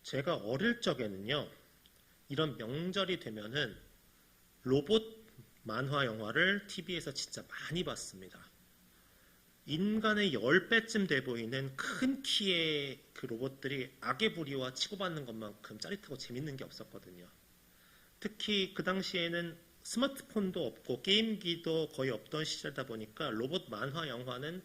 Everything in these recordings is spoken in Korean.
제가 어릴 적에는요, 이런 명절이 되면은 로봇 만화 영화를 TV에서 진짜 많이 봤습니다. 인간의 10배쯤 돼 보이는 큰 키의 그 로봇들이 악의 부리와 치고받는 것만큼 짜릿하고 재밌는 게 없었거든요. 특히 그 당시에는 스마트폰도 없고 게임기도 거의 없던 시절이다 보니까 로봇 만화 영화는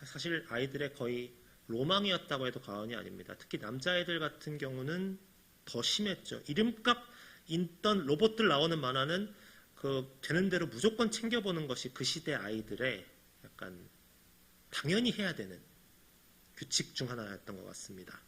사실 아이들의 거의 로망이었다고 해도 과언이 아닙니다. 특히 남자아이들 같은 경우는 더 심했죠. 이름값 있던 로봇들 나오는 만화는 그 되는 대로 무조건 챙겨보는 것이 그 시대 아이들의 약간 당연히 해야 되는 규칙 중 하나였던 것 같습니다.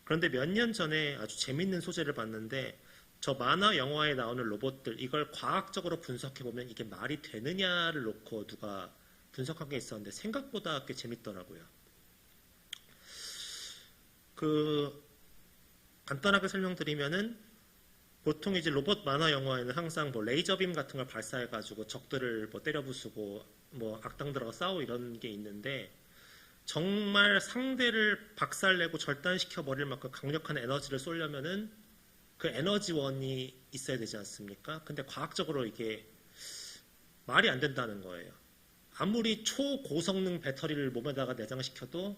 그런데 몇 년 전에 아주 재밌는 소재를 봤는데 저 만화 영화에 나오는 로봇들 이걸 과학적으로 분석해보면 이게 말이 되느냐를 놓고 누가 분석한 게 있었는데 생각보다 꽤 재밌더라고요. 간단하게 설명드리면은 보통 이제 로봇 만화 영화에는 항상 뭐 레이저빔 같은 걸 발사해가지고 적들을 뭐 때려 부수고 뭐 악당들하고 싸우고 이런 게 있는데 정말 상대를 박살내고 절단시켜 버릴 만큼 강력한 에너지를 쏘려면은 그 에너지원이 있어야 되지 않습니까? 근데 과학적으로 이게 말이 안 된다는 거예요. 아무리 초고성능 배터리를 몸에다가 내장시켜도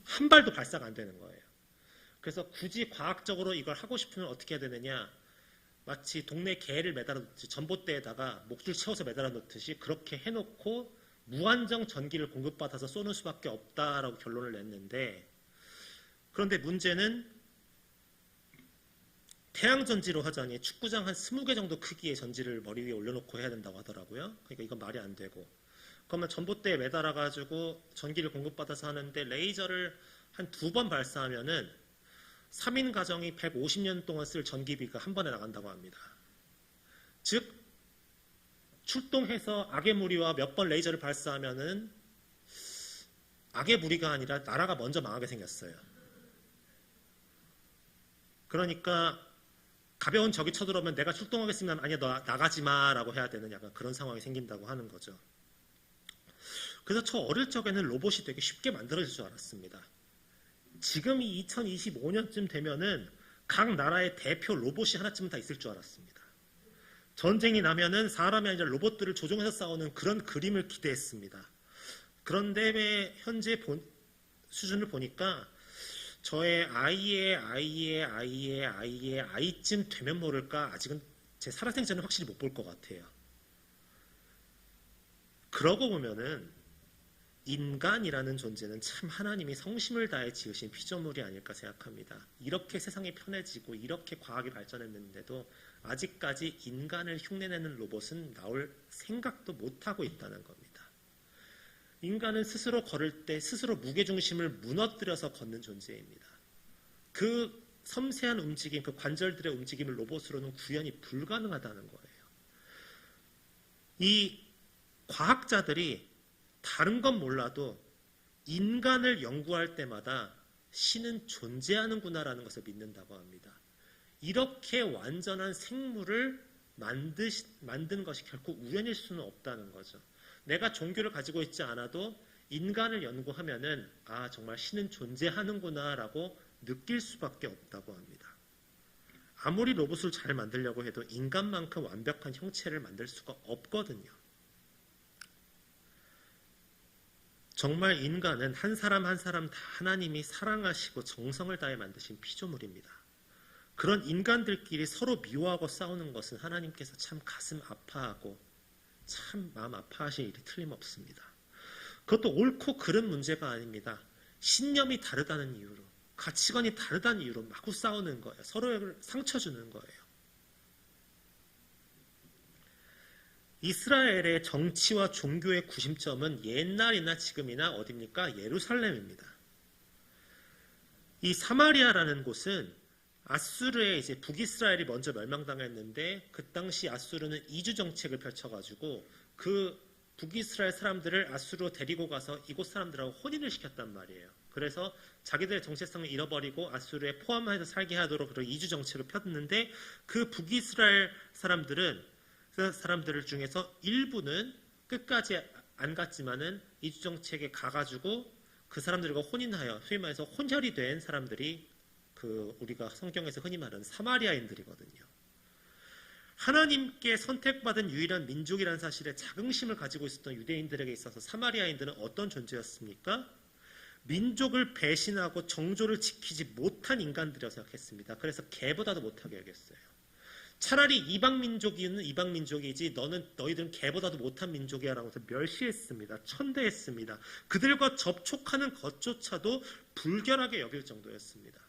한 발도 발사가 안 되는 거예요. 그래서 굳이 과학적으로 이걸 하고 싶으면 어떻게 해야 되느냐? 마치 동네 개를 매달아 놓듯이 전봇대에다가 목줄 채워서 매달아 놓듯이 그렇게 해놓고 무한정 전기를 공급받아서 쏘는 수밖에 없다라고 결론을 냈는데 그런데 문제는 태양전지로 하자니 축구장 한 20개 정도 크기의 전지를 머리 위에 올려놓고 해야 된다고 하더라고요. 그러니까 이건 말이 안 되고 그러면 전봇대에 매달아가지고 전기를 공급받아서 하는데 레이저를 한 2번 발사하면은 3인 가정이 150년 동안 쓸 전기비가 한 번에 나간다고 합니다. 즉 출동해서 악의 무리와 몇 번 레이저를 발사하면은 악의 무리가 아니라 나라가 먼저 망하게 생겼어요. 그러니까 가벼운 적이 쳐들어오면 내가 출동하겠습니다. 아니야 너 나가지 마라고 해야 되는 약간 그런 상황이 생긴다고 하는 거죠. 그래서 저 어릴 적에는 로봇이 되게 쉽게 만들어질 줄 알았습니다. 지금이 2025년쯤 되면은 각 나라의 대표 로봇이 하나쯤은 다 있을 줄 알았습니다. 전쟁이 나면은 사람이 아니라 로봇들을 조종해서 싸우는 그런 그림을 기대했습니다. 그런데 왜 현재 수준을 보니까 저의 아이의 아이쯤 되면 모를까 아직은 제 살아생전은 확실히 못 볼 것 같아요. 그러고 보면은 인간이라는 존재는 참 하나님이 성심을 다해 지으신 피조물이 아닐까 생각합니다. 이렇게 세상이 편해지고 이렇게 과학이 발전했는데도 아직까지 인간을 흉내내는 로봇은 나올 생각도 못하고 있다는 겁니다. 인간은 스스로 걸을 때 스스로 무게중심을 무너뜨려서 걷는 존재입니다. 그 섬세한 움직임, 그 관절들의 움직임을 로봇으로는 구현이 불가능하다는 거예요. 이 과학자들이 다른 건 몰라도 인간을 연구할 때마다 신은 존재하는구나라는 것을 믿는다고 합니다. 이렇게 완전한 생물을 만든 것이 결코 우연일 수는 없다는 거죠. 내가 종교를 가지고 있지 않아도 인간을 연구하면은 정말 신은 존재하는구나라고 느낄 수밖에 없다고 합니다. 아무리 로봇을 잘 만들려고 해도 인간만큼 완벽한 형체를 만들 수가 없거든요. 정말 인간은 한 사람 한 사람 다 하나님이 사랑하시고 정성을 다해 만드신 피조물입니다. 그런 인간들끼리 서로 미워하고 싸우는 것은 하나님께서 참 가슴 아파하고 참 마음 아파하실 일이 틀림없습니다. 그것도 옳고 그른 문제가 아닙니다. 신념이 다르다는 이유로, 가치관이 다르다는 이유로 마구 싸우는 거예요. 서로를 상처 주는 거예요. 이스라엘의 정치와 종교의 구심점은 옛날이나 지금이나 어디입니까? 예루살렘입니다. 이 사마리아라는 곳은 아수르의 이제 북이스라엘이 먼저 멸망당했는데 그 당시 아수르는 이주 정책을 펼쳐가지고 그 북이스라엘 사람들을 아수르로 데리고 가서 이곳 사람들하고 혼인을 시켰단 말이에요. 그래서 자기들의 정체성을 잃어버리고 아수르에 포함해서 살게 하도록 그런 이주 정책을 폈는데 그 북이스라엘 사람들 중에서 일부는 끝까지 안 갔지만은 이주 정책에 가가지고 그 사람들과 혼인하여 소위 말해서 혼혈이 된 사람들이 우리가 성경에서 흔히 말하는 사마리아인들이거든요. 하나님께 선택받은 유일한 민족이라는 사실에 자긍심을 가지고 있었던 유대인들에게 있어서 사마리아인들은 어떤 존재였습니까? 민족을 배신하고 정조를 지키지 못한 인간들이라고 생각했습니다. 그래서 개보다도 못하게 여겼어요. 차라리 이방 민족이는 이방 민족이지 너희들은 개보다도 못한 민족이야 라고 해서 멸시했습니다. 천대했습니다. 그들과 접촉하는 것조차도 불결하게 여길 정도였습니다.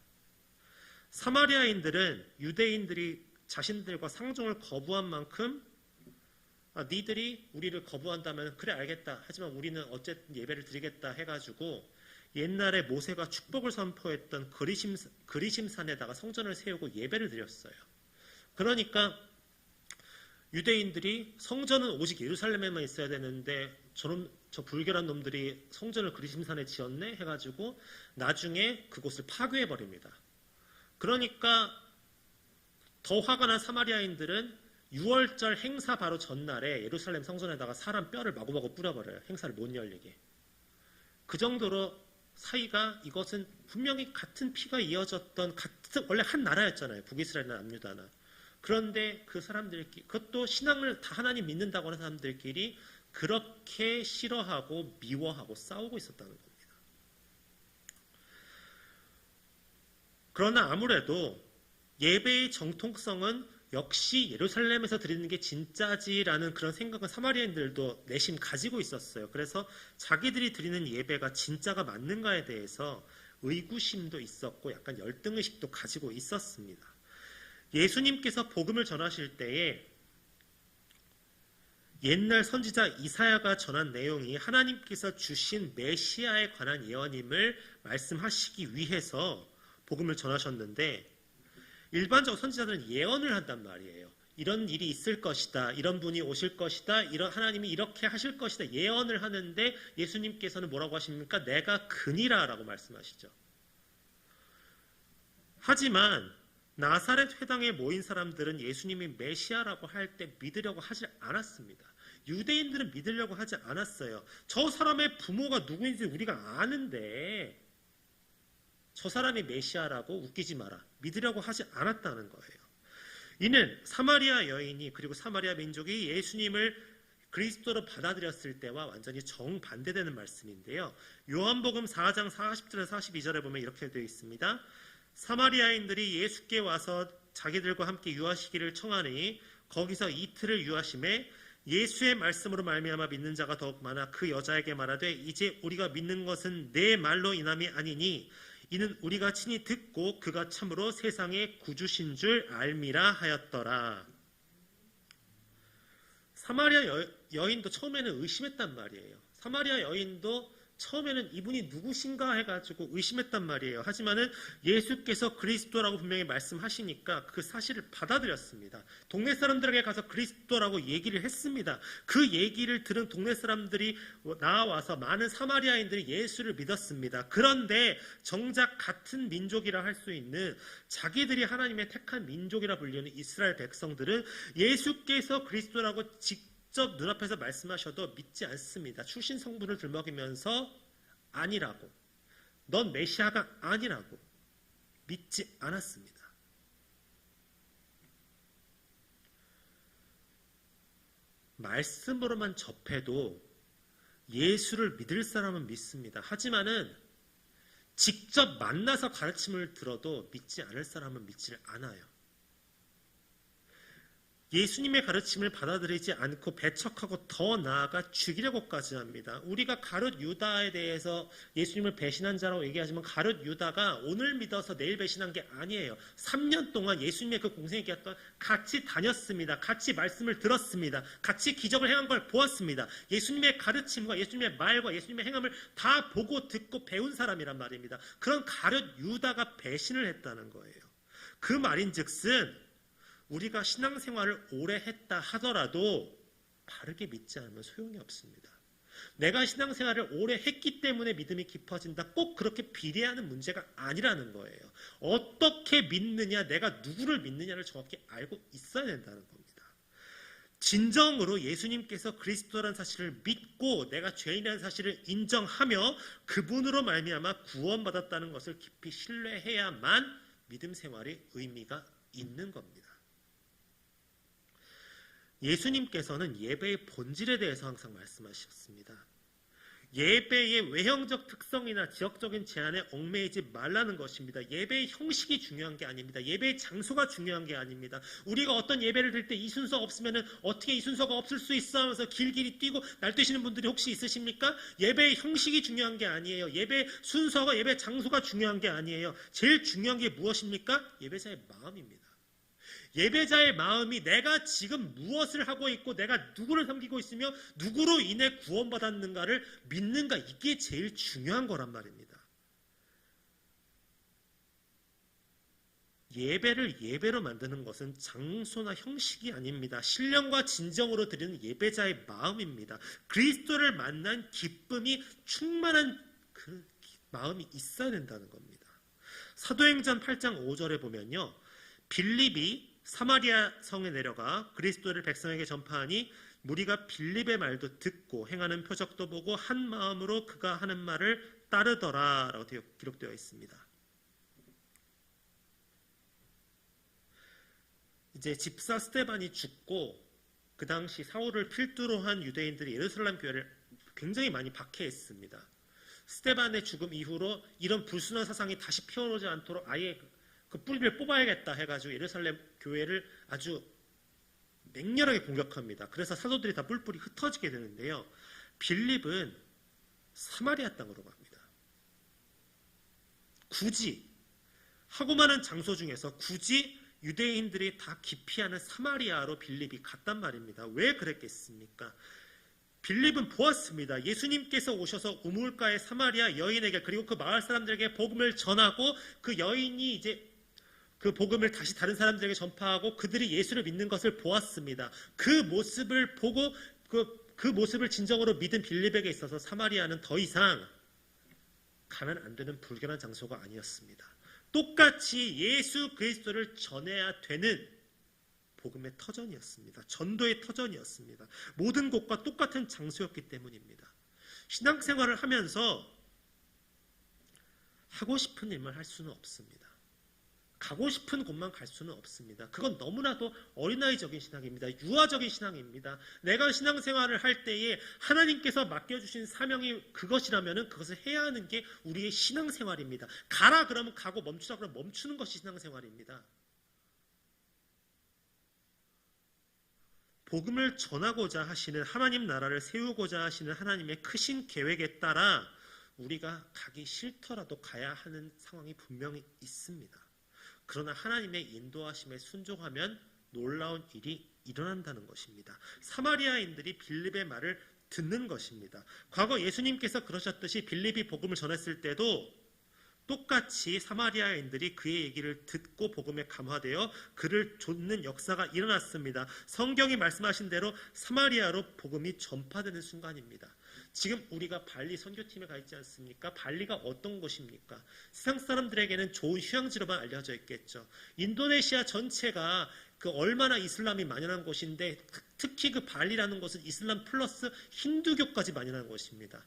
사마리아인들은 유대인들이 자신들과 상종을 거부한 만큼 니들이 우리를 거부한다면 그래 알겠다. 하지만 우리는 어쨌든 예배를 드리겠다 해가지고 옛날에 모세가 축복을 선포했던 그리심산에다가 성전을 세우고 예배를 드렸어요. 그러니까 유대인들이 성전은 오직 예루살렘에만 있어야 되는데 저 불결한 놈들이 성전을 그리심산에 지었네 해가지고 나중에 그곳을 파괴해버립니다. 그러니까 더 화가 난 사마리아인들은 6월절 행사 바로 전날에 예루살렘 성전에다가 사람 뼈를 마구마구 뿌려버려요. 행사를 못 열리게. 그 정도로 사이가 이것은 분명히 같은 피가 이어졌던 원래 한 나라였잖아요. 북이스라엘이나 남유다나. 그런데 그 사람들끼리 그것도 신앙을 다 하나님 믿는다고 하는 사람들끼리 그렇게 싫어하고 미워하고 싸우고 있었다는 겁니다. 그러나 아무래도 예배의 정통성은 역시 예루살렘에서 드리는 게 진짜지라는 그런 생각은 사마리아인들도 내심 가지고 있었어요. 그래서 자기들이 드리는 예배가 진짜가 맞는가에 대해서 의구심도 있었고 약간 열등의식도 가지고 있었습니다. 예수님께서 복음을 전하실 때에 옛날 선지자 이사야가 전한 내용이 하나님께서 주신 메시아에 관한 예언임을 말씀하시기 위해서 복음을 전하셨는데 일반적으로 선지자들은 예언을 한단 말이에요. 이런 일이 있을 것이다. 이런 분이 오실 것이다. 하나님이 이렇게 하실 것이다. 예언을 하는데 예수님께서는 뭐라고 하십니까? 내가 그니라 라고 말씀하시죠. 하지만 나사렛 회당에 모인 사람들은 예수님이 메시아라고 할 때 믿으려고 하지 않았습니다. 유대인들은 믿으려고 하지 않았어요. 저 사람의 부모가 누구인지 우리가 아는데 저 사람이 메시아라고 웃기지 마라. 믿으려고 하지 않았다는 거예요. 이는 사마리아 여인이 그리고 사마리아 민족이 예수님을 그리스도로 받아들였을 때와 완전히 정반대되는 말씀인데요. 요한복음 4장 40절에서 42절에 보면 이렇게 되어 있습니다. 사마리아인들이 예수께 와서 자기들과 함께 유하시기를 청하니 거기서 이틀을 유하심에 예수의 말씀으로 말미암아 믿는 자가 더욱 많아 그 여자에게 말하되 이제 우리가 믿는 것은 내 말로 인함이 아니니 이는 우리가 친히 듣고 그가 참으로 세상의 구주신 줄 알미라 하였더라. 사마리아 여인도 처음에는 의심했단 말이에요. 사마리아 여인도 처음에는 이분이 누구신가 해가지고 의심했단 말이에요. 하지만은 예수께서 그리스도라고 분명히 말씀하시니까 그 사실을 받아들였습니다. 동네 사람들에게 가서 그리스도라고 얘기를 했습니다. 그 얘기를 들은 동네 사람들이 나와서 많은 사마리아인들이 예수를 믿었습니다. 그런데 정작 같은 민족이라 할 수 있는 자기들이 하나님의 택한 민족이라 불리는 이스라엘 백성들은 예수께서 그리스도라고 직접 눈앞에서 말씀하셔도 믿지 않습니다. 출신 성분을 들먹이면서 아니라고, 넌 메시아가 아니라고 믿지 않았습니다. 말씀으로만 접해도 예수를 믿을 사람은 믿습니다. 하지만은 직접 만나서 가르침을 들어도 믿지 않을 사람은 믿지 않아요. 예수님의 가르침을 받아들이지 않고 배척하고 더 나아가 죽이려고까지 합니다. 우리가 가룟 유다에 대해서 예수님을 배신한 자라고 얘기하지만 가룟 유다가 오늘 믿어서 내일 배신한 게 아니에요. 3년 동안 예수님의 그 공생의 기간 동안 같이 다녔습니다. 같이 말씀을 들었습니다. 같이 기적을 행한 걸 보았습니다. 예수님의 가르침과 예수님의 말과 예수님의 행함을 다 보고 듣고 배운 사람이란 말입니다. 그런 가룟 유다가 배신을 했다는 거예요. 그 말인즉슨 우리가 신앙생활을 오래 했다 하더라도 바르게 믿지 않으면 소용이 없습니다. 내가 신앙생활을 오래 했기 때문에 믿음이 깊어진다. 꼭 그렇게 비례하는 문제가 아니라는 거예요. 어떻게 믿느냐, 내가 누구를 믿느냐를 정확히 알고 있어야 된다는 겁니다. 진정으로 예수님께서 그리스도라는 사실을 믿고 내가 죄인이라는 사실을 인정하며 그분으로 말미암아 구원받았다는 것을 깊이 신뢰해야만 믿음 생활이 의미가 있는 겁니다. 예수님께서는 예배의 본질에 대해서 항상 말씀하셨습니다. 예배의 외형적 특성이나 지역적인 제한에 얽매이지 말라는 것입니다. 예배의 형식이 중요한 게 아닙니다. 예배의 장소가 중요한 게 아닙니다. 우리가 어떤 예배를 드릴 때 이 순서 없으면 어떻게 이 순서가 없을 수 있어 하면서 길길이 뛰고 날뛰시는 분들이 혹시 있으십니까? 예배의 형식이 중요한 게 아니에요. 예배 순서가 예배 장소가 중요한 게 아니에요. 제일 중요한 게 무엇입니까? 예배자의 마음입니다. 예배자의 마음이 내가 지금 무엇을 하고 있고 내가 누구를 섬기고 있으며 누구로 인해 구원받았는가를 믿는가, 이게 제일 중요한 거란 말입니다. 예배를 예배로 만드는 것은 장소나 형식이 아닙니다. 신령과 진정으로 드리는 예배자의 마음입니다. 그리스도를 만난 기쁨이 충만한 그 마음이 있어야 된다는 겁니다. 사도행전 8장 5절에 보면요, 빌립이 사마리아 성에 내려가 그리스도를 백성에게 전파하니 무리가 빌립의 말도 듣고 행하는 표적도 보고 한 마음으로 그가 하는 말을 따르더라 라고 기록되어 있습니다. 이제 집사 스데반이 죽고 그 당시 사울을 필두로 한 유대인들이 예루살렘 교회를 굉장히 많이 박해했습니다. 스데반의 죽음 이후로 이런 불순한 사상이 다시 피어오지 않도록 아예 그 뿌리를 뽑아야겠다 해가지고 예루살렘 교회를 아주 맹렬하게 공격합니다. 그래서 사도들이 다 뿔뿔이 흩어지게 되는데요. 빌립은 사마리아 땅으로 갑니다. 굳이 하고 많은 장소 중에서 굳이 유대인들이 다 기피하는 사마리아로 빌립이 갔단 말입니다. 왜 그랬겠습니까? 빌립은 보았습니다. 예수님께서 오셔서 우물가의 사마리아 여인에게 그리고 그 마을 사람들에게 복음을 전하고 그 여인이 이제 그 복음을 다시 다른 사람들에게 전파하고 그들이 예수를 믿는 것을 보았습니다. 그 모습을 보고 그 모습을 진정으로 믿은 빌립에게 있어서 사마리아는 더 이상 가면 안 되는 불결한 장소가 아니었습니다. 똑같이 예수 그리스도를 전해야 되는 복음의 터전이었습니다. 전도의 터전이었습니다. 모든 곳과 똑같은 장소였기 때문입니다. 신앙생활을 하면서 하고 싶은 일만 할 수는 없습니다. 가고 싶은 곳만 갈 수는 없습니다. 그건 너무나도 어린아이적인 신앙입니다. 유아적인 신앙입니다. 내가 신앙생활을 할 때에 하나님께서 맡겨주신 사명이 그것이라면 그것을 해야 하는 게 우리의 신앙생활입니다. 가라 그러면 가고 멈추라 그러면 멈추는 것이 신앙생활입니다. 복음을 전하고자 하시는 하나님 나라를 세우고자 하시는 하나님의 크신 계획에 따라 우리가 가기 싫더라도 가야 하는 상황이 분명히 있습니다. 그러나 하나님의 인도하심에 순종하면 놀라운 일이 일어난다는 것입니다. 사마리아인들이 빌립의 말을 듣는 것입니다. 과거 예수님께서 그러셨듯이 빌립이 복음을 전했을 때도 똑같이 사마리아인들이 그의 얘기를 듣고 복음에 감화되어 그를 좇는 역사가 일어났습니다. 성경이 말씀하신 대로 사마리아로 복음이 전파되는 순간입니다. 지금 우리가 발리 선교팀에 가 있지 않습니까? 발리가 어떤 곳입니까? 세상 사람들에게는 좋은 휴양지로만 알려져 있겠죠. 인도네시아 전체가 그 얼마나 이슬람이 만연한 곳인데 특히 그 발리라는 곳은 이슬람 플러스 힌두교까지 만연한 곳입니다.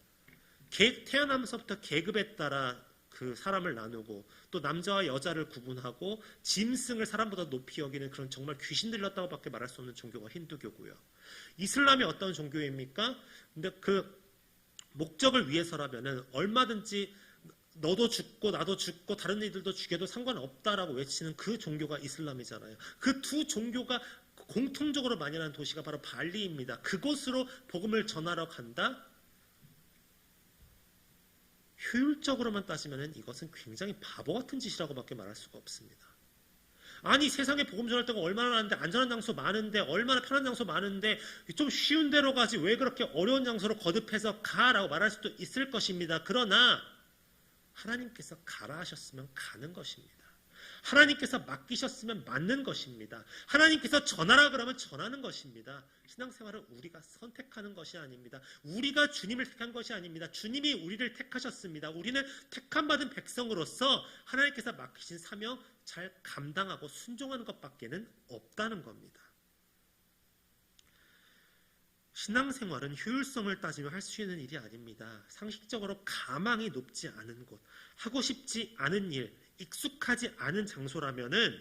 태어나면서부터 계급에 따라 그 사람을 나누고 또 남자와 여자를 구분하고 짐승을 사람보다 높이 여기는 그런 정말 귀신 들렸다고밖에 말할 수 없는 종교가 힌두교고요. 이슬람이 어떤 종교입니까? 근데 그 목적을 위해서라면은 얼마든지 너도 죽고 나도 죽고 다른 이들도 죽여도 상관없다라고 외치는 그 종교가 이슬람이잖아요. 그 두 종교가 공통적으로 만연한 도시가 바로 발리입니다. 그곳으로 복음을 전하러 간다? 효율적으로만 따지면 이것은 굉장히 바보 같은 짓이라고밖에 말할 수가 없습니다. 아니 세상에 복음 전할 때가 얼마나 많은데 안전한 장소 많은데 얼마나 편한 장소 많은데 좀 쉬운 데로 가지 왜 그렇게 어려운 장소로 거듭해서 가라고 말할 수도 있을 것입니다. 그러나 하나님께서 가라 하셨으면 가는 것입니다. 하나님께서 맡기셨으면 맡는 것입니다. 하나님께서 전하라 그러면 전하는 것입니다. 신앙생활은 우리가 선택하는 것이 아닙니다. 우리가 주님을 택한 것이 아닙니다. 주님이 우리를 택하셨습니다. 우리는 택함받은 백성으로서 하나님께서 맡기신 사명 잘 감당하고 순종하는 것밖에는 없다는 겁니다. 신앙생활은 효율성을 따지며 할 수 있는 일이 아닙니다. 상식적으로 가망이 높지 않은 곳, 하고 싶지 않은 일, 익숙하지 않은 장소라면은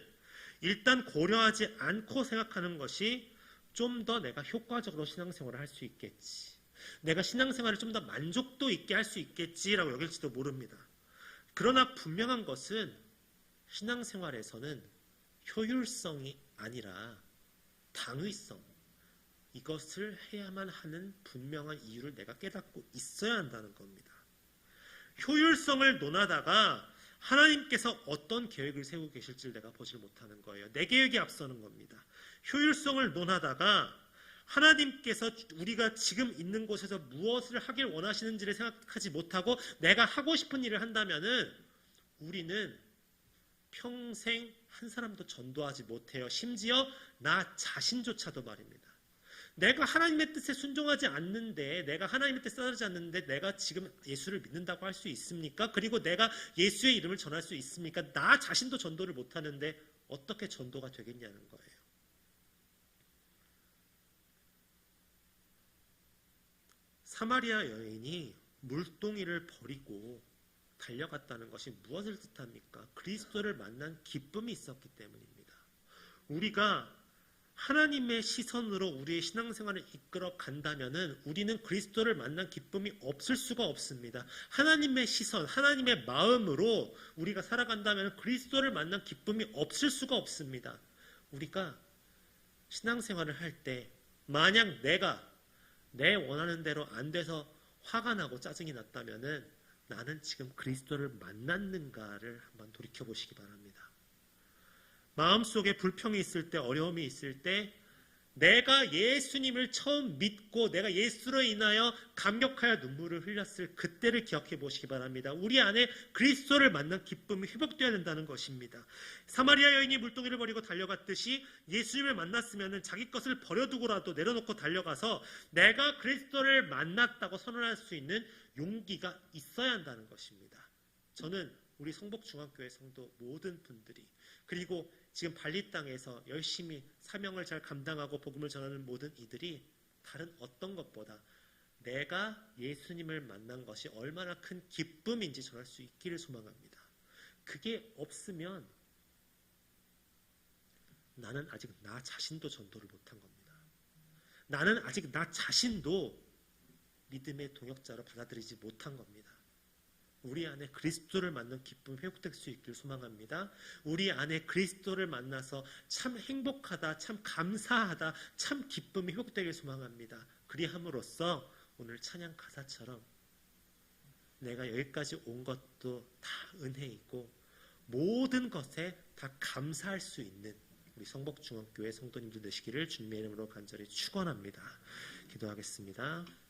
일단 고려하지 않고 생각하는 것이 좀 더 내가 효과적으로 신앙생활을 할 수 있겠지. 내가 신앙생활을 좀 더 만족도 있게 할 수 있겠지라고 여길지도 모릅니다. 그러나 분명한 것은 신앙생활에서는 효율성이 아니라 당위성, 이것을 해야만 하는 분명한 이유를 내가 깨닫고 있어야 한다는 겁니다. 효율성을 논하다가 하나님께서 어떤 계획을 세우고 계실지를 내가 보질 못하는 거예요. 내 계획이 앞서는 겁니다. 효율성을 논하다가 하나님께서 우리가 지금 있는 곳에서 무엇을 하길 원하시는지를 생각하지 못하고 내가 하고 싶은 일을 한다면은 우리는 평생 한 사람도 전도하지 못해요. 심지어 나 자신조차도 말입니다. 내가 하나님의 뜻에 순종하지 않는데, 내가 하나님의 뜻에 따르지 않는데 내가 지금 예수를 믿는다고 할 수 있습니까? 그리고 내가 예수의 이름을 전할 수 있습니까? 나 자신도 전도를 못하는데 어떻게 전도가 되겠냐는 거예요. 사마리아 여인이 물동이를 버리고 달려갔다는 것이 무엇을 뜻합니까? 그리스도를 만난 기쁨이 있었기 때문입니다. 우리가 하나님의 시선으로 우리의 신앙생활을 이끌어 간다면은 우리는 그리스도를 만난 기쁨이 없을 수가 없습니다. 하나님의 시선, 하나님의 마음으로 우리가 살아간다면 그리스도를 만난 기쁨이 없을 수가 없습니다. 우리가 신앙생활을 할 때 만약 내가 내 원하는 대로 안 돼서 화가 나고 짜증이 났다면은 나는 지금 그리스도를 만났는가를 한번 돌이켜보시기 바랍니다. 마음속에 불평이 있을 때, 어려움이 있을 때 내가 예수님을 처음 믿고 내가 예수로 인하여 감격하여 눈물을 흘렸을 그때를 기억해 보시기 바랍니다. 우리 안에 그리스도를 만난 기쁨이 회복되어야 된다는 것입니다. 사마리아 여인이 물동이를 버리고 달려갔듯이 예수님을 만났으면 자기 것을 버려두고라도 내려놓고 달려가서 내가 그리스도를 만났다고 선언할 수 있는 용기가 있어야 한다는 것입니다. 저는 우리 성복중앙교회 성도 모든 분들이, 그리고 지금 발리 땅에서 열심히 사명을 잘 감당하고 복음을 전하는 모든 이들이 다른 어떤 것보다 내가 예수님을 만난 것이 얼마나 큰 기쁨인지 전할 수 있기를 소망합니다. 그게 없으면 나는 아직 나 자신도 전도를 못한 겁니다. 나는 아직 나 자신도 믿음의 동역자로 받아들이지 못한 겁니다. 우리 안에 그리스도를 만난 기쁨이 회복될 수 있길 소망합니다. 우리 안에 그리스도를 만나서 참 행복하다, 참 감사하다, 참 기쁨이 회복되길 소망합니다. 그리함으로써 오늘 찬양 가사처럼 내가 여기까지 온 것도 다 은혜이고 모든 것에 다 감사할 수 있는 우리 성복중앙교회 성도님들 되시기를 주님의 이름으로 간절히 축원합니다. 기도하겠습니다.